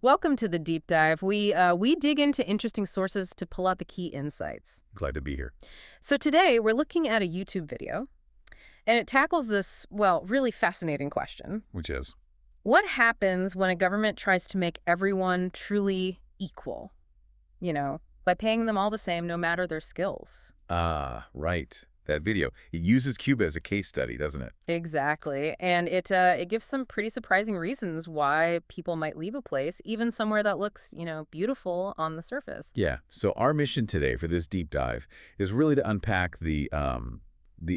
Welcome to the deep dive. We dig into interesting sources to pull out the key insights. Glad to be here. So today we're looking at a YouTube video, and it tackles this, well, really fascinating question. Which is? What happens when a government tries to make everyone truly equal? By paying them all the same no matter their skills. Right. That video. It uses Cuba as a case study, doesn't it? Exactly. And it gives some pretty surprising reasons why people might leave a place, even somewhere that looks, beautiful on the surface. Yeah. So our mission today for this deep dive is really to unpack the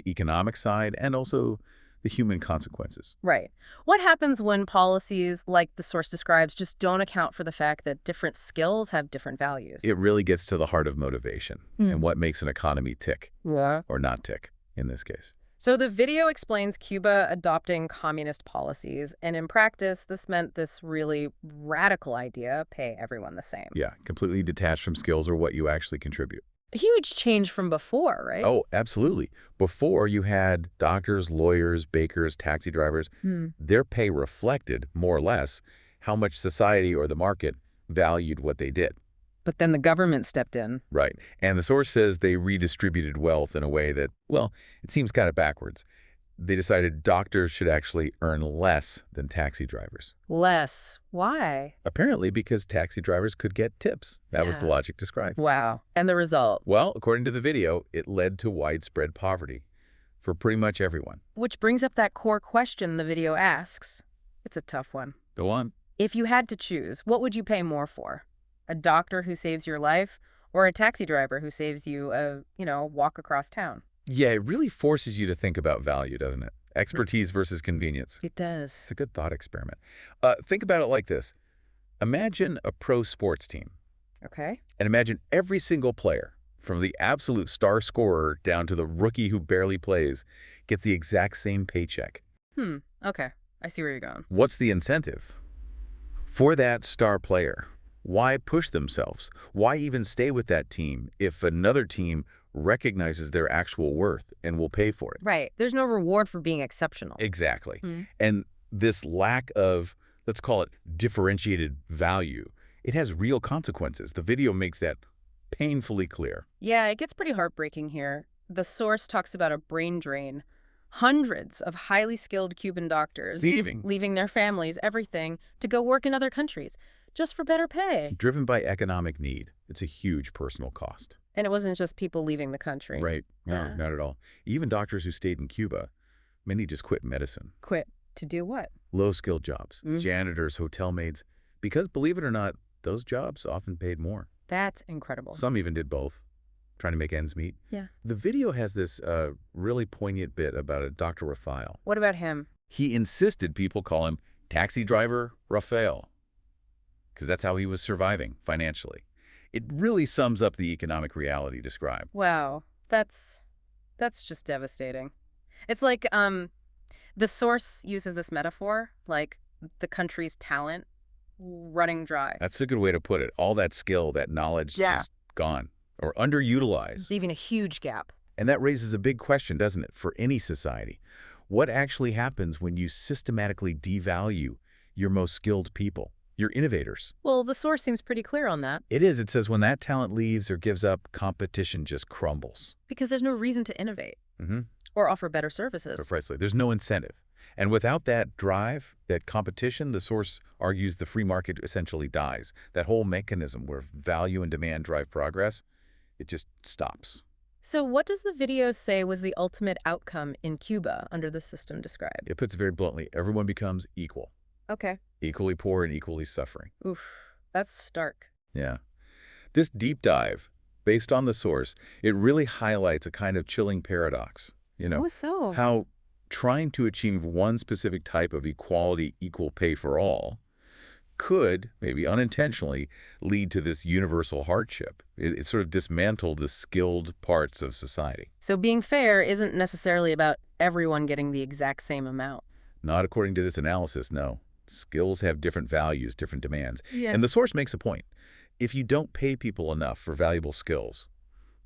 economic side and also the human consequences. Right. What happens when policies, like the source describes, just don't account for the fact that different skills have different values? It really gets to the heart of motivation and what makes an economy tick Yeah. or not tick in this case. So the video explains Cuba adopting communist policies, and in practice, this meant this really radical idea, pay everyone the same. Yeah, completely detached from skills or what you actually contribute. A huge change from before, right? Oh, absolutely. Before you had doctors, lawyers, bakers, taxi drivers, their pay reflected, more or less, how much society or the market valued what they did. But then the government stepped in. Right. And the source says they redistributed wealth in a way that, well, it seems kind of backwards. They decided doctors should actually earn less than taxi drivers. Less. Why? Apparently because taxi drivers could get tips. That was the Yeah. logic described. Wow. And the result? Well, according to the video, it led to widespread poverty for pretty much everyone. Which brings up that core question the video asks. It's a tough one. Go on. If you had to choose, what would you pay more for? A doctor who saves your life or a taxi driver who saves you a, walk across town? Yeah, it really forces you to think about value, doesn't it? Expertise versus convenience. It does. It's a good thought experiment. Think about it like this. Imagine a pro sports team, Okay. and imagine every single player, from the absolute star scorer down to the rookie who barely plays, gets the exact same paycheck. Okay. I see where you're going. What's the incentive? For that star player, why push themselves? Why even stay with that team if another team recognizes their actual worth and will pay for it? Right. There's no reward for being exceptional. Exactly. Hmm. And this lack of, let's call it differentiated value, it has real consequences. The video makes that painfully clear. Yeah, it gets pretty heartbreaking here. The source talks about a brain drain. Hundreds of highly skilled Cuban doctors leaving their families, everything, to go work in other countries just for better pay. Driven by economic need. It's a huge personal cost. And it wasn't just people leaving the country. Right. No, Yeah. not at all. Even doctors who stayed in Cuba, many just quit medicine. Quit to do what? Low-skilled jobs, janitors, hotel maids, because believe it or not, those jobs often paid more. That's incredible. Some even did both, trying to make ends meet. Yeah. The video has this really poignant bit about a Dr. Rafael. What about him? He insisted people call him Taxi Driver Rafael, because that's how he was surviving financially. It really sums up the economic reality described. Wow. That's just devastating. It's like the source uses this metaphor, like the country's talent running dry, That's a good way to put it. All that skill, that knowledge, Yeah. just gone or underutilized. leaving a huge gap. And that raises a big question, doesn't it, for any society? What actually happens when you systematically devalue your most skilled people, your innovators? Well, the source seems pretty clear on that, It is. It says when that talent leaves or gives up, competition just crumbles. because there's no reason to innovate Mm-hmm. or offer better services. Precisely. There's no incentive. And without that drive, that competition, the source argues the free market essentially dies. That whole mechanism where value and demand drive progress, it just stops. So what does the video say was the ultimate outcome in Cuba under the system described? It puts it very bluntly, everyone becomes equal, Okay. equally poor and equally suffering. Oof. That's stark. Yeah. This deep dive, based on the source, it really highlights a kind of chilling paradox. Oh, so? How trying to achieve one specific type of equality, equal pay for all, could, maybe unintentionally, lead to this universal hardship. It sort of dismantled the skilled parts of society. So being fair isn't necessarily about everyone getting the exact same amount. Not according to this analysis, no. Skills have different values, different demands. Yeah. And the source makes a point. If you don't pay people enough for valuable skills,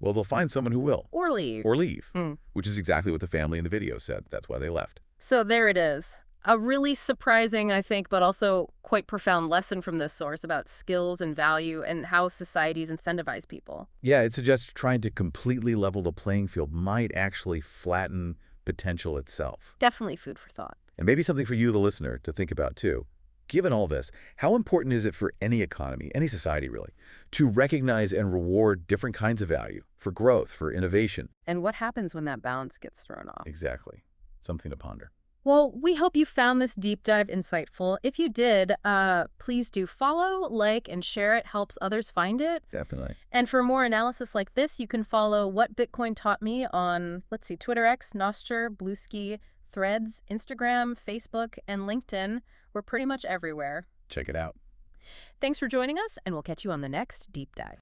well, they'll find someone who will. Or leave. Or leave, Mm. which is exactly what the family in the video said. That's why they left. So there it is. A really surprising, I think, but also quite profound lesson from this source about skills and value and how societies incentivize people. Yeah, it suggests trying to completely level the playing field might actually flatten potential itself. Definitely food for thought. And maybe something for you, the listener, to think about too. Given all this, how important is it for any economy, any society really, to recognize and reward different kinds of value for growth, for innovation? And what happens when that balance gets thrown off? Exactly. Something to ponder. Well, we hope you found this deep dive insightful. If you did, please do follow, like, and share it. Helps others find it. Definitely. And for more analysis like this, you can follow What Bitcoin Taught Me on, let's see, Twitter X, Nostr, Bluesky, Threads, Instagram, Facebook, and LinkedIn. We're pretty much everywhere. Check it out. Thanks for joining us, and we'll catch you on the next Deep Dive.